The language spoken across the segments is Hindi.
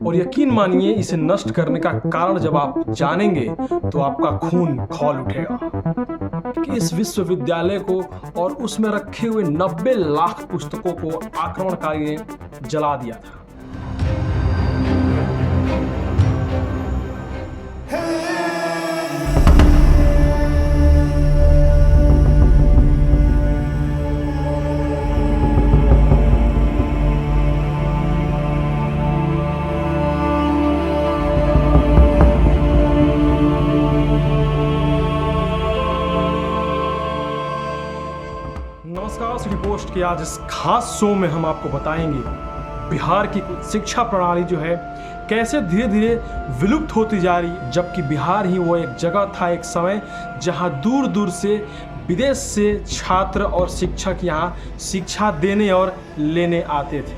और यकीन मानिए इसे नष्ट करने का कारण जब आप जानेंगे तो आपका खून खौल उठेगा कि इस विश्वविद्यालय को और उसमें रखे हुए 90 लाख पुस्तकों को आक्रमणकारी ने जला दिया था। नमस्कार, सिटी पोस्ट के आज इस खास शो में हम आपको बताएंगे बिहार की शिक्षा प्रणाली जो है कैसे धीरे धीरे विलुप्त होती जा रही है, जबकि बिहार ही वो एक जगह था एक समय जहां दूर दूर से विदेश से छात्र और शिक्षक यहां शिक्षा देने और लेने आते थे।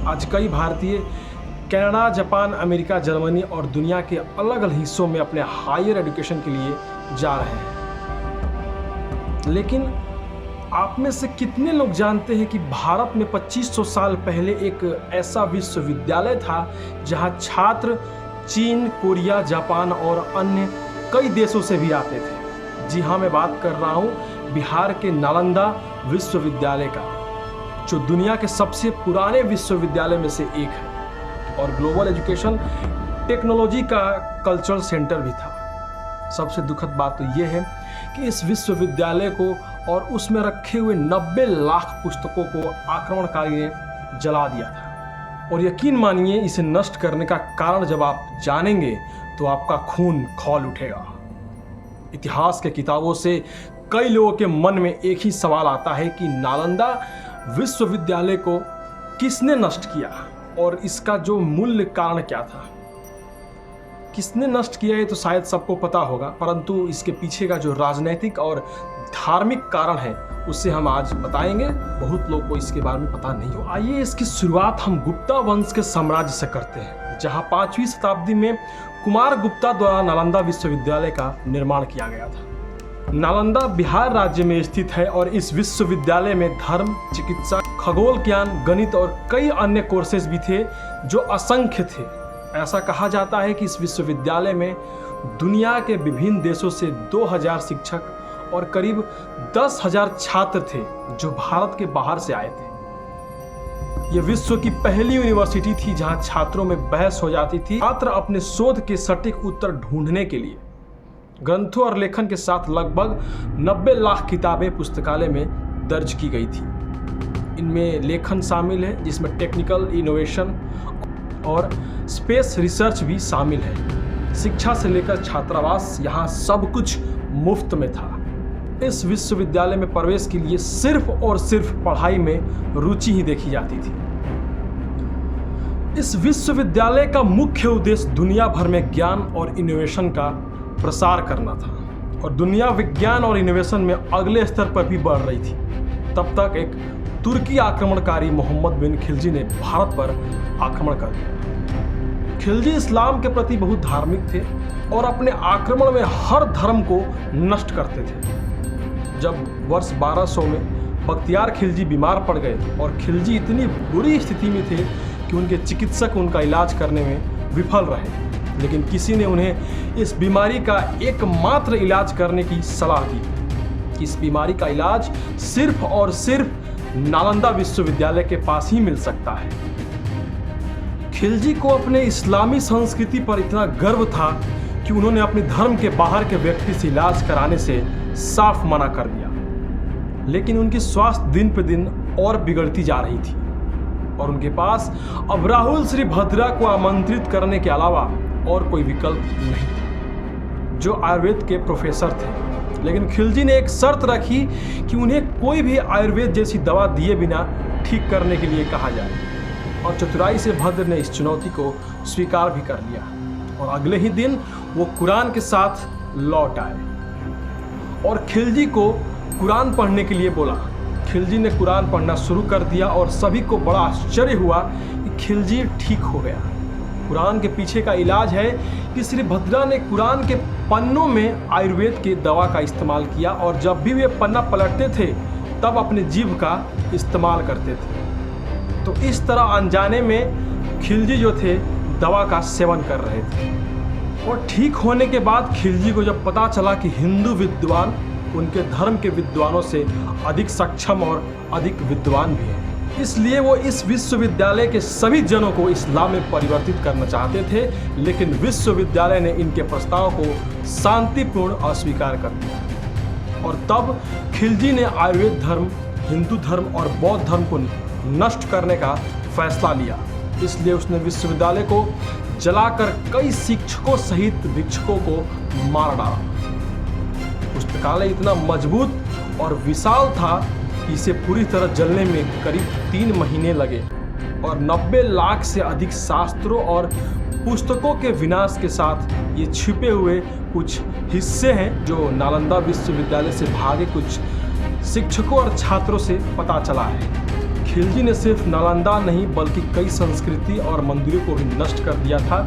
आज कई भारतीय कनाडा, जापान, अमेरिका, जर्मनी और दुनिया के अलग अलग हिस्सों में अपने हायर एजुकेशन के लिए जा रहे हैं। लेकिन आप में से कितने लोग जानते हैं कि भारत में 2500 साल पहले एक ऐसा विश्वविद्यालय था जहां छात्र चीन, कोरिया, जापान और अन्य कई देशों से भी आते थे। जी हाँ, मैं बात कर रहा हूं बिहार के नालंदा विश्वविद्यालय का, जो दुनिया के सबसे पुराने विश्वविद्यालय में से एक है और ग्लोबल एजुकेशन टेक्नोलॉजी का कल्चरल सेंटर भी था। सबसे दुखद बात तो यह है कि इस विश्वविद्यालय को और उसमें रखे हुए 90 लाख पुस्तकों को आक्रमणकारी ने जला दिया था। और यकीन मानिए इसे नष्ट करने का कारण जब आप जानेंगे तो आपका खून खौल उठेगा। इतिहास के किताबों से कई लोगों के मन में एक ही सवाल आता है कि नालंदा विश्वविद्यालय को किसने नष्ट किया और इसका जो मूल्य कारण क्या था। किसने नष्ट किया है तो शायद सबको पता होगा, परंतु इसके पीछे का जो राजनीतिक और धार्मिक कारण है उससे हम आज बताएंगे। बहुत लोगों को इसके बारे में पता नहीं। तो आइए इसकी शुरुआत हम गुप्ता वंश के साम्राज्य से करते हैं, जहां 5वीं शताब्दी में कुमार गुप्ता द्वारा नालंदा विश्वविद्यालय का निर्माण किया गया था। नालंदा बिहार राज्य में स्थित है और इस विश्वविद्यालय में धर्म, चिकित्सा, खगोल ज्ञान, गणित और कई अन्य कोर्सेज भी थे जो असंख्य थे। ऐसा कहा जाता है कि इस विश्वविद्यालय में दुनिया के विभिन्न देशों से 2000 शिक्षक और करीब 10,000 छात्र थे जो भारत के बाहर से आए थे। यह विश्व की पहली यूनिवर्सिटी थी जहां छात्रों में बहस हो जाती थी। छात्र अपने शोध के सटीक उत्तर ढूंढने के लिए ग्रंथों और लेखन के साथ लगभग 90 लाख किताबें पुस्तकालय में दर्ज की गई थी। इनमें लेखन शामिल है जिसमें टेक्निकल इनोवेशन और स्पेस रिसर्च भी शामिल है। शिक्षा से लेकर छात्रावास यहाँ सब कुछ मुफ्त में था। इस विश्वविद्यालय में प्रवेश के लिए सिर्फ और सिर्फ पढ़ाई में रुचि ही देखी जाती थी। इस विश्वविद्यालय का मुख्य उद्देश्य दुनिया भर में ज्ञान और इनोवेशन का प्रसार करना था और दुनिया विज्ञान और इनोवेशन में अगले स्तर पर भी बढ़ रही थी। तब तक एक तुर्की आक्रमणकारी मोहम्मद बिन खिलजी ने भारत पर आक्रमण कर दिया। खिलजी इस्लाम के प्रति बहुत धार्मिक थे और अपने आक्रमण में हर धर्म को नष्ट करते थे। जब वर्ष 1200 में बख्तियार खिलजी बीमार पड़ गए और खिलजी इतनी बुरी स्थिति में थे कि उनके चिकित्सक उनका इलाज करने में विफल रहे, लेकिन किसी ने उन्हें इस बीमारी का एकमात्र इलाज करने की सलाह दी। इस बीमारी का इलाज सिर्फ और सिर्फ नालंदा विश्वविद्यालय के पास ही मिल सकता है। खिलजी को अपने इस्लामी संस्कृति पर इतना गर्व था कि उन्होंने अपने धर्म के बाहर के व्यक्ति से इलाज कराने से साफ मना कर दिया। लेकिन उनकी स्वास्थ्य दिन पे दिन और बिगड़ती जा रही थी और उनके पास अब राहुल श्री भद्रा को आमंत्रित करने के अलावा और कोई विकल्प नहीं था, जो आयुर्वेद के प्रोफेसर थे। लेकिन खिलजी ने एक शर्त रखी कि उन्हें कोई भी आयुर्वेद जैसी दवा दिए बिना ठीक करने के लिए कहा जाए और चतुराई से भद्र ने इस चुनौती को स्वीकार भी कर लिया और अगले ही दिन वो कुरान के साथ लौट आए और खिलजी को कुरान पढ़ने के लिए बोला। खिलजी ने कुरान पढ़ना शुरू कर दिया और सभी को बड़ा आश्चर्य हुआ कि खिलजी ठीक हो गया। कुरान के पीछे का इलाज है कि श्री भद्रा ने कुरान के पन्नों में आयुर्वेद की दवा का इस्तेमाल किया और जब भी वे पन्ना पलटते थे तब अपने जीभ का इस्तेमाल करते थे। तो इस तरह अनजाने में खिलजी जो थे दवा का सेवन कर रहे थे। और ठीक होने के बाद खिलजी को जब पता चला कि हिंदू विद्वान उनके धर्म के विद्वानों से अधिक सक्षम और अधिक विद्वान भी हैं, इसलिए वो इस विश्वविद्यालय के सभी जनों को इस्लाम में परिवर्तित करना चाहते थे, लेकिन विश्वविद्यालय ने इनके प्रस्ताव को शांतिपूर्ण अस्वीकार कर दिया। और तब खिलजी ने आयुर्वेद धर्म, हिंदू धर्म और बौद्ध धर्म को नष्ट करने का फैसला लिया। इसलिए उसने विश्वविद्यालय को जलाकर कई शिक्षकों सहित भिक्षुकों को मार डाला। पुस्तकालय इतना मजबूत और विशाल था कि इसे पूरी तरह जलने में करीब 3 महीने लगे और 90 लाख से अधिक शास्त्रों और पुस्तकों के विनाश के साथ ये छिपे हुए कुछ हिस्से हैं जो नालंदा विश्वविद्यालय से भागे कुछ शिक्षकों और छात्रों से पता चला है। खिलजी ने सिर्फ नालंदा नहीं बल्कि कई संस्कृति और मंदिरों को भी नष्ट कर दिया था।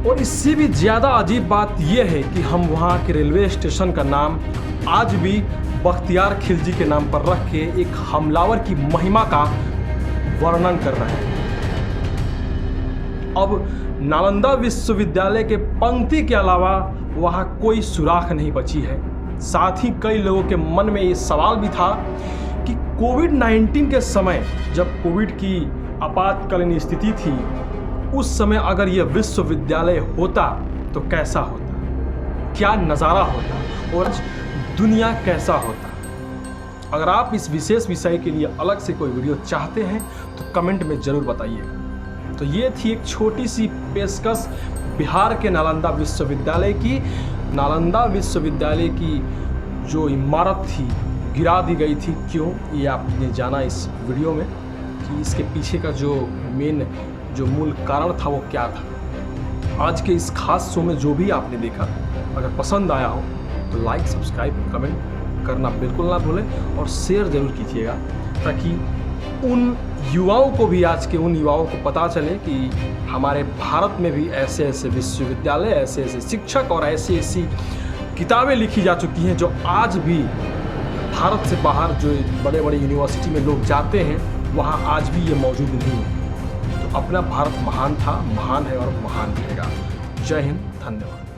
और इससे भी ज़्यादा अजीब बात यह है कि हम वहाँ के रेलवे स्टेशन का नाम आज भी बख्तियार खिलजी के नाम पर रख के एक हमलावर की महिमा का वर्णन कर रहे हैं। अब नालंदा विश्वविद्यालय के पंक्ति के अलावा वहाँ कोई सुराख नहीं बची है। साथ ही कई लोगों के मन में ये सवाल भी था कि कोविड-19 के समय, जब कोविड की आपातकालीन स्थिति थी, उस समय अगर यह विश्वविद्यालय होता तो कैसा होता, क्या नज़ारा होता और दुनिया कैसा होता। अगर आप इस विशेष विषय के लिए अलग से कोई वीडियो चाहते हैं तो कमेंट में ज़रूर बताइएगा। तो ये थी एक छोटी सी पेशकश बिहार के नालंदा विश्वविद्यालय की। नालंदा विश्वविद्यालय की जो इमारत थी गिरा दी गई थी, क्यों, ये आपने जाना इस वीडियो में कि इसके पीछे का जो मूल कारण था वो क्या था। आज के इस खास शो में जो भी आपने देखा, अगर पसंद आया हो तो लाइक, सब्सक्राइब, कमेंट करना बिल्कुल ना भूलें और शेयर ज़रूर कीजिएगा, ताकि उन युवाओं को भी, आज के उन युवाओं को पता चले कि हमारे भारत में भी ऐसे ऐसे विश्वविद्यालय, ऐसे ऐसे शिक्षक और ऐसी ऐसी किताबें लिखी जा चुकी हैं जो आज भी भारत से बाहर जो बड़े बड़े यूनिवर्सिटी में लोग जाते हैं वहाँ आज भी ये मौजूद नहीं है। तो अपना भारत महान था, महान है और महान रहेगा। जय हिंद, धन्यवाद।